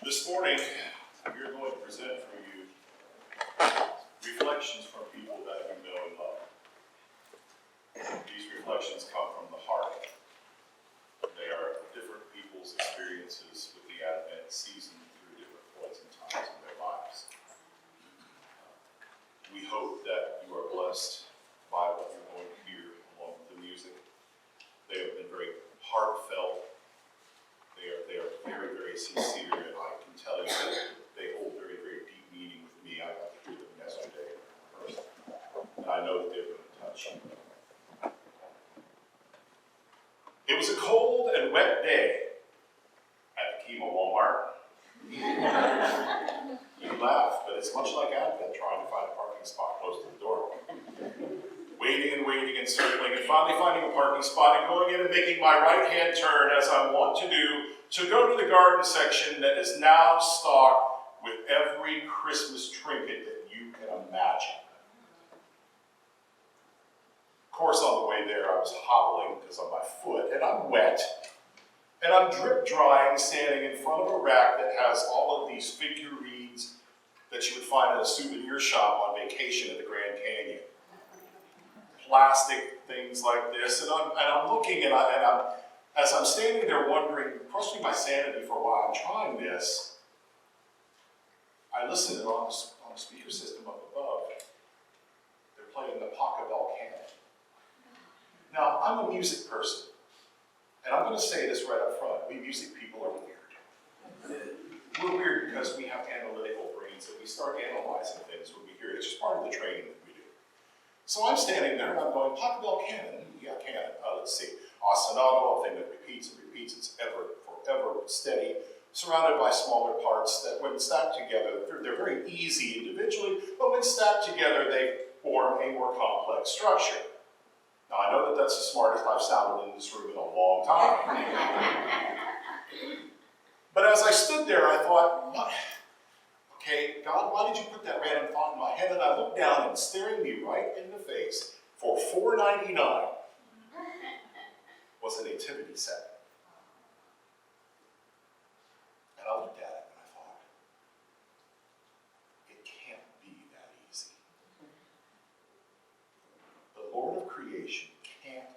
This morning, we are going to present for you reflections from people that you know and love. These reflections come from the heart. They are different people's experiences with the Advent season through different points and times in their lives. We hope that you are blessed by what you're going to hear along with the music. They have been very heartfelt. They are very, very sincere, and I can tell you that they hold very, very deep meaning with me. I got to hear them yesterday in person, and I know that they're going to touch you. It was a cold and wet day at the Kima Walmart. You laugh, but it's much like Advent trying to find a parking spot close to the door. Waiting and circling, and finally finding a parking spot and going in and making my right-hand turn, as I want to do, to go to the garden section that is now stocked with every Christmas trinket that you can imagine. Of course, on the way there, I was hobbling because of my foot, and I'm wet, and I'm drip drying, standing in front of a rack that has all of these figurines that you would find in a souvenir shop on vacation at the Grand Canyon. Plastic things like this, and I'm looking, and as I'm standing there wondering, questioning my sanity for why I'm trying this, I listen and on the speaker system up above, they're playing the Pachelbel canon. Now, I'm a music person, and I'm going to say this right up front: we music people are weird. We're weird because we have analytical brains, and we start analyzing things when we hear it. It's just part of the training that we do. So I'm standing there and I'm going, Pachelbel canon, yeah, canon, let's see. Ostinato, a thing that repeats and repeats, it's forever steady, surrounded by smaller parts that when stacked together, they're very easy individually, but when stacked together, they form a more complex structure. Now I know that that's the smartest I've sounded in this room in a long time. But as I stood there, I thought, what? Okay, God, why did you put that random thought in my head? And I looked down, and staring me right in the face for $4.99 was a nativity set. And I looked at it and I thought, it can't be that easy. The Lord of creation can't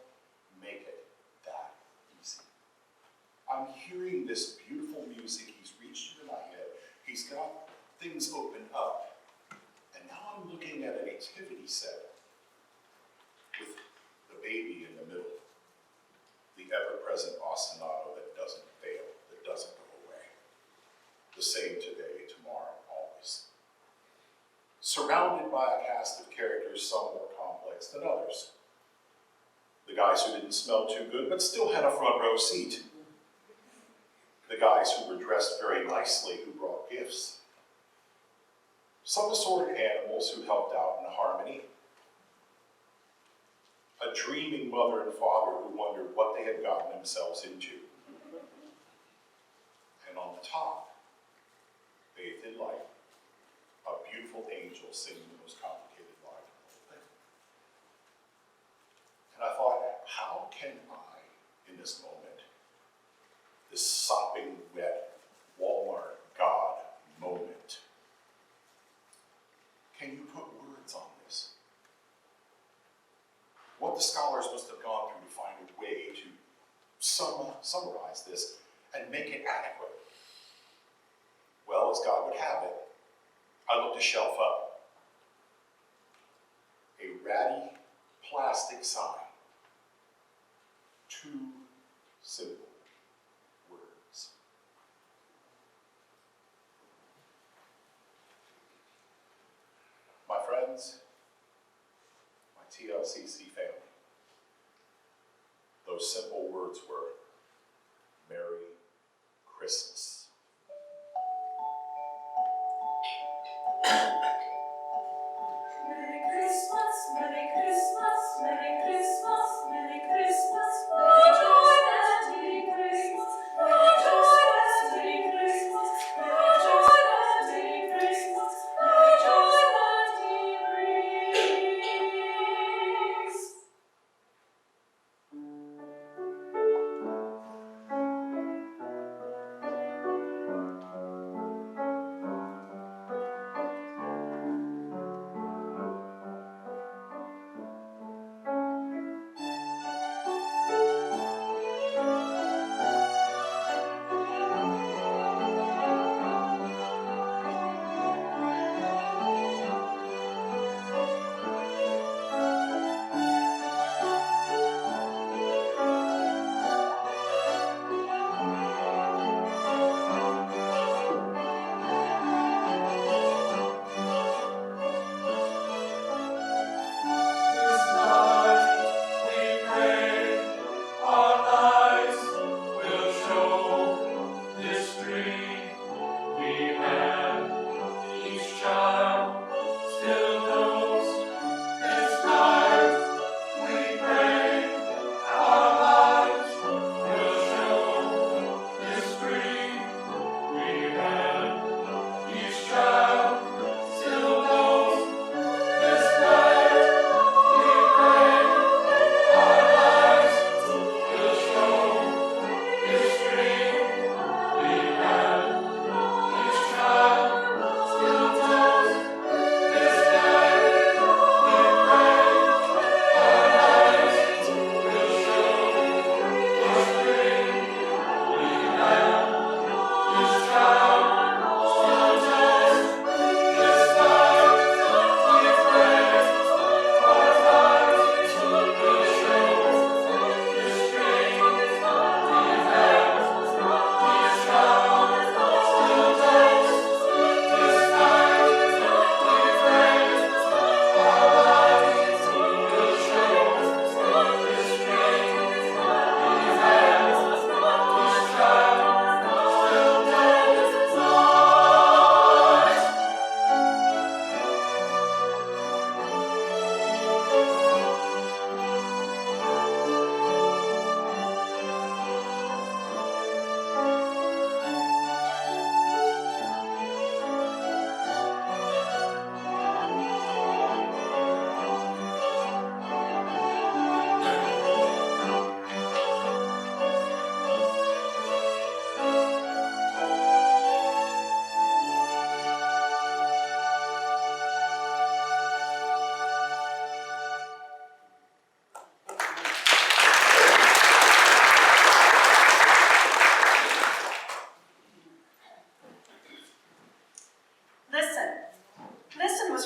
make it that easy. I'm hearing this beautiful music. He's reached into my head. He's got things open up, and now I'm looking at a nativity set with the baby in the middle, the ever-present ostinato that doesn't fail, that doesn't go away, the same today, tomorrow, always. Surrounded by a cast of characters, some more complex than others. The guys who didn't smell too good, but still had a front row seat. The guys who were dressed very nicely, who brought gifts. Some assorted animals who helped out in harmony. A dreaming mother and father who wondered what they had gotten themselves into. And on the top, bathed in light, a beautiful angel singing the most complicated line of the whole thing. And I thought, how can I, in this moment, this sopping wet Walmart God moment, can you put words on this? What the scholars must have gone through to find a way to summarize this and make it adequate. Well, as God would have it, I looked a shelf up. A ratty plastic sign. 2 simple words. My friends, my TLCC family, those simple words were, Merry Christmas. Merry Christmas, Merry Christmas, Merry Christmas, Merry Christmas, Merry joy and Merry Christmas, Merry joy and Merry Christmas, Merry joy and Merry Christmas, Merry joy that He brings.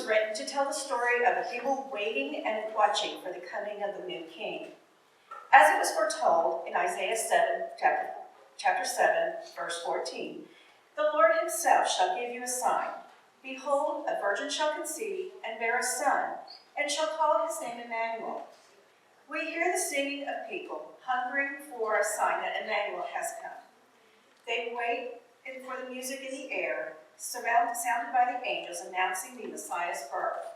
written to tell the story of a people waiting and watching for the coming of the new king. As it was foretold in Isaiah 7, chapter 7, verse 14, the Lord himself shall give you a sign. Behold, a virgin shall conceive and bear a son, and shall call his name Emmanuel. We hear the singing of people hungering for a sign that Emmanuel has come. They wait for the music in the air, sounded by the angels announcing the Messiah's birth.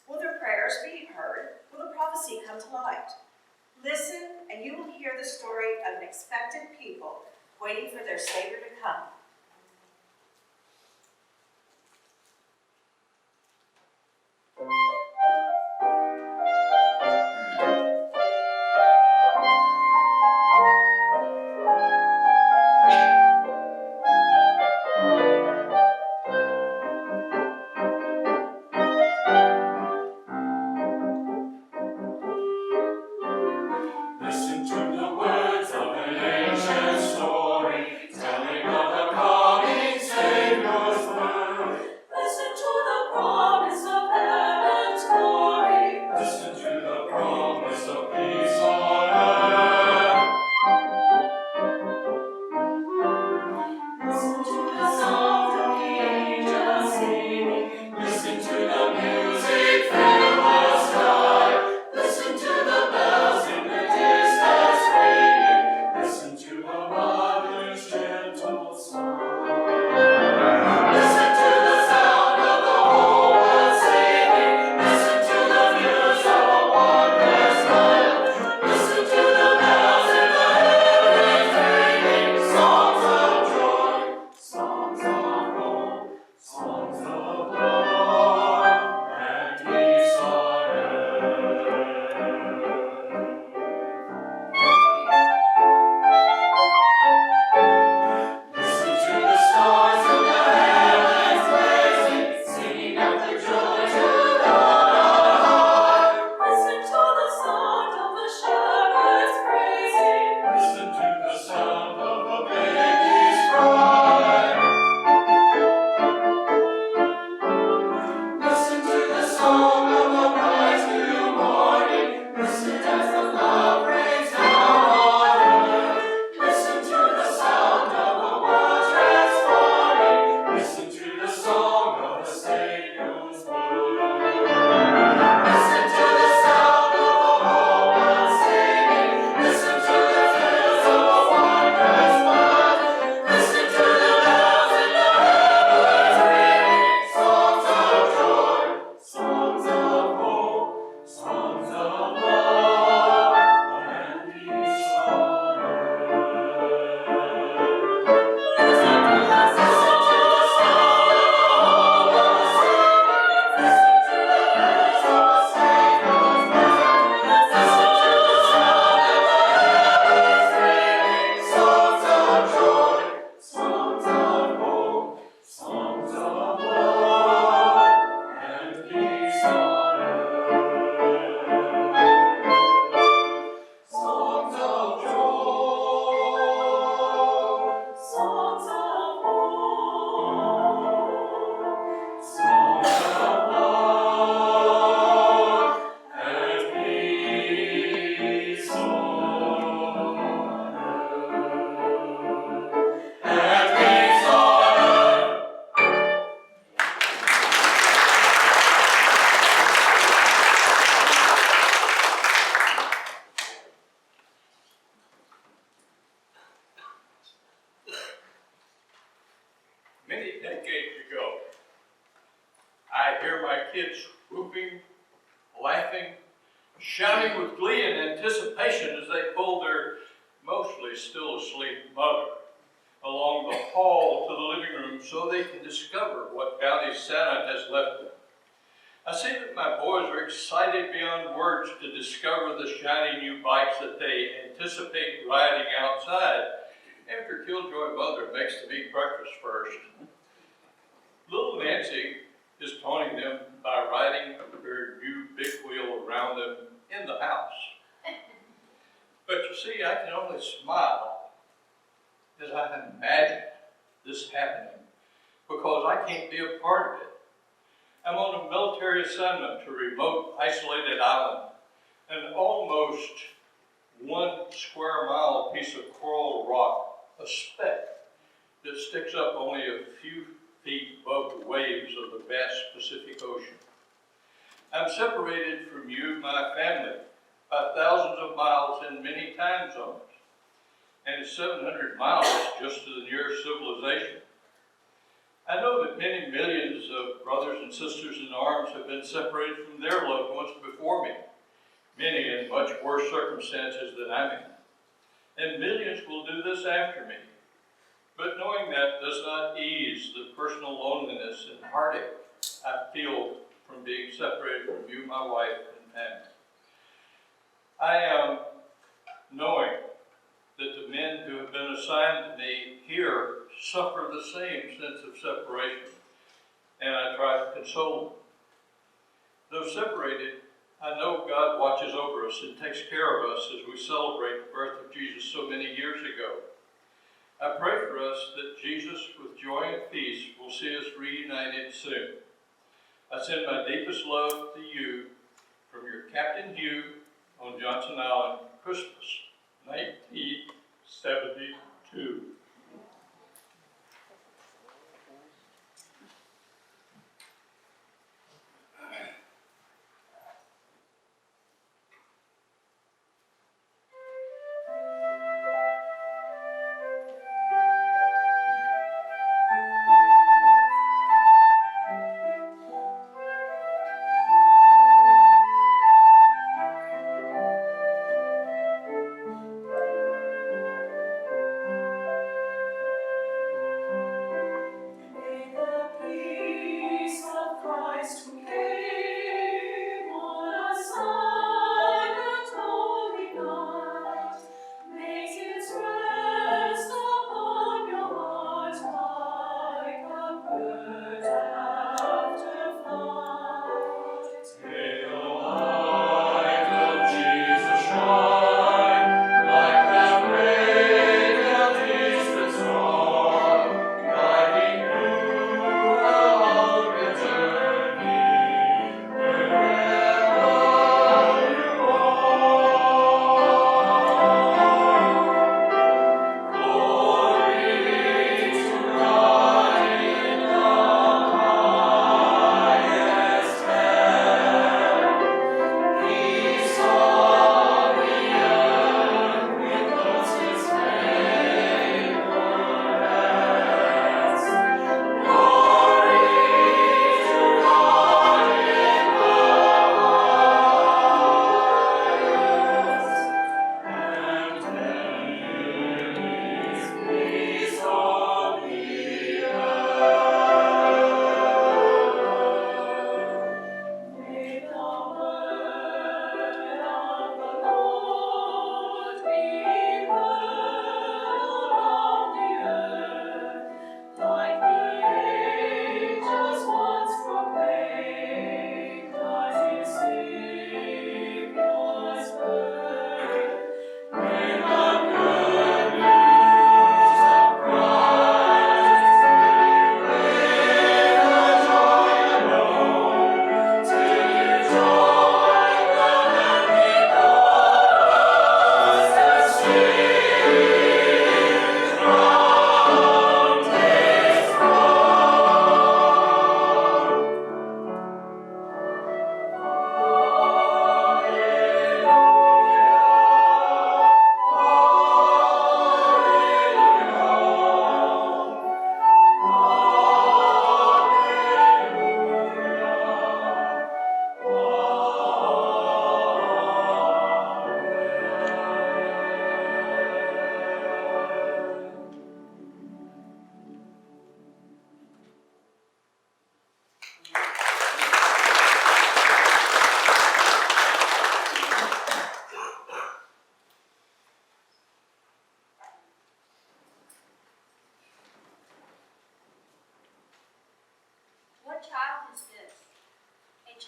Will their prayers be heard? Will the prophecy come to light? Listen, and you will hear the story of an expectant people waiting for their Savior to come. Listen to the words of an ancient story, telling of the coming Savior's birth. Listen to the promise of heaven's glory. Listen to the promise of peace on earth. Listen to the sound of the angels singing. Listen to the music fill the sky. Listen to the bells in the distance ringing. Listen to the mother's gentle song. Listen to the sound of the whole world singing. Listen to the news of a wondrous land. Listen to the bells in the heavens ringing. Songs of joy, songs of hope, songs of love and peace on earth. Listen to the stars in the heavens blazing, singing out the joy to God on high. Listen to the sound of the shepherds praising. Listen to the sound of a baby's cry. Listen to the song of a bright new morning. Listen as the love rains down on earth. Listen to the sound of a world transforming. Listen to the song of the Savior's word. Listen to the sound of the whole world singing. Listen to the tales of a wondrous birth. Listen to the bells in the heavens ringing. Songs of joy, songs of hope, songs of love and peace on earth. Listen to the sound of the whole world singing. Listen to the news of the Savior's birth. Listen to the sound of the heavens ringing. Songs of joy, songs of hope, songs of love and peace on earth. Songs of joy, songs of hope, songs of love and peace on earth. And peace on earth. Many decades ago, I hear my kids whooping, laughing, shouting with glee and anticipation as they pull their mostly still asleep mother along the hall to the living room so they can discover what bounty Santa has left them. I see that my boys are excited beyond words to discover the shiny new bikes that they anticipate riding outside after Killjoy Mother makes the big breakfast first. Little Nancy is taunting them by riding her new big wheel around them in the house. But you see, I can only smile as I imagine this happening because I can't be a part of it. I'm on a military assignment to a remote, isolated island, an almost 1 square mile piece of coral rock, a speck that sticks up only a few feet above the waves of the vast Pacific Ocean. I'm separated from you, my family, by thousands of miles in many time zones, and it's 700 miles just to the nearest civilization. I know that many millions of brothers and sisters in arms have been separated from their loved ones before me, many in much worse circumstances than I'm in, and millions will do this after me. But knowing that does not ease the personal loneliness and heartache I feel from being separated from you, my wife, and family. I am knowing that the men who have been assigned to me here suffer the same sense of separation, and I try to console them. Though separated, I know God watches over us and takes care of us as we celebrate the birth of Jesus so many years ago. I pray for us that Jesus, with joy and peace, will see us reunited soon. I send my deepest love to you from your Captain Hugh on Johnson Island, Christmas, 1972.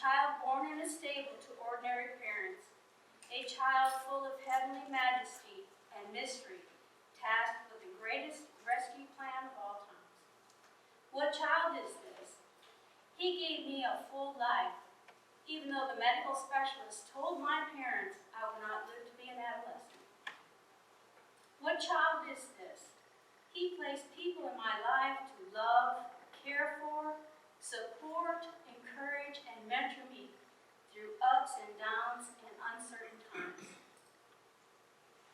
child born in a stable to ordinary parents, a child full of heavenly majesty and mystery, tasked with the greatest rescue plan of all times. What child is this? He gave me a full life, even though the medical specialist told my parents I would not live to be an adolescent. What child is this? He placed people in my life to love, care for, support, encourage, and mentor me through ups and downs and uncertain times.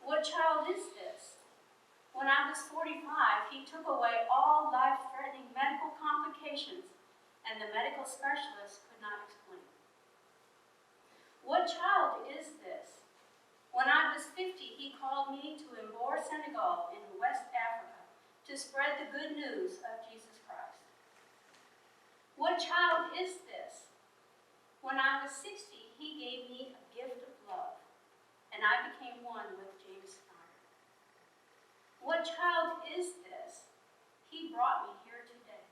What child is this? When I was 45, he took away all life-threatening medical complications, and the medical specialist could not explain. What child is this? When I was 50, he called me to Mbor, Senegal in West Africa to spread the good news of Jesus Christ. What child is this? When I was 60, he gave me a gift of love, and I became one with James Steiner. What child is this? He brought me here today.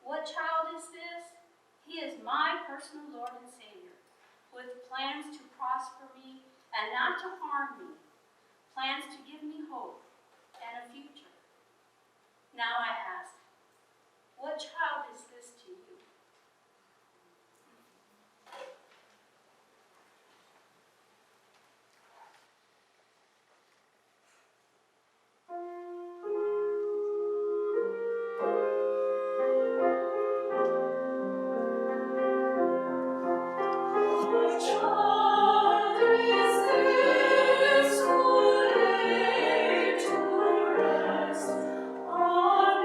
What child is this? He is my personal Lord and Savior, with plans to prosper me and not to harm me, plans to give me hope and a future. Now I ask, what child is this to you? What child is this who laid to rest on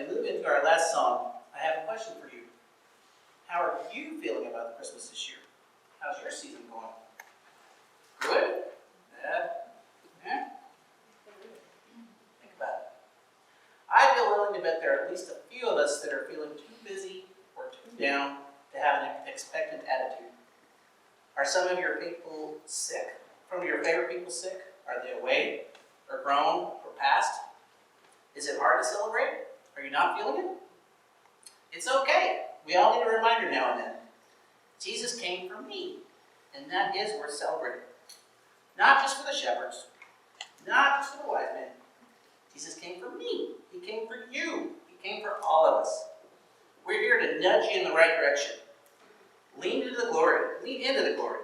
we move into our last song, I have a question for you. How are you feeling about Christmas this year? How's your season going? Good? Bad? Eh? Think about it. I'd be willing to bet there are at least a few of us that are feeling too busy or too down to have an expectant attitude. Are some of your people sick? Some of your favorite people sick? Are they away? Or grown? Or past? Is it hard to celebrate? Are you not feeling it? It's okay. We all need a reminder now and then. Jesus came for me, and that is worth celebrating. Not just for the shepherds, not just for the wise men. Jesus came for me. He came for you. He came for all of us. We're here to nudge you in the right direction. Lean into the glory. Lean into the glory.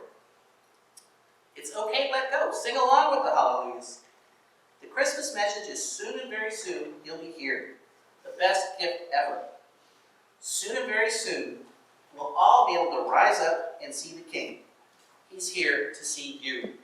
It's okay to let go. Sing along with the hallelujahs. The Christmas message is soon and very soon you'll be here. The best gift ever. Soon and very soon, we'll all be able to rise up and see the King. He's here to see you.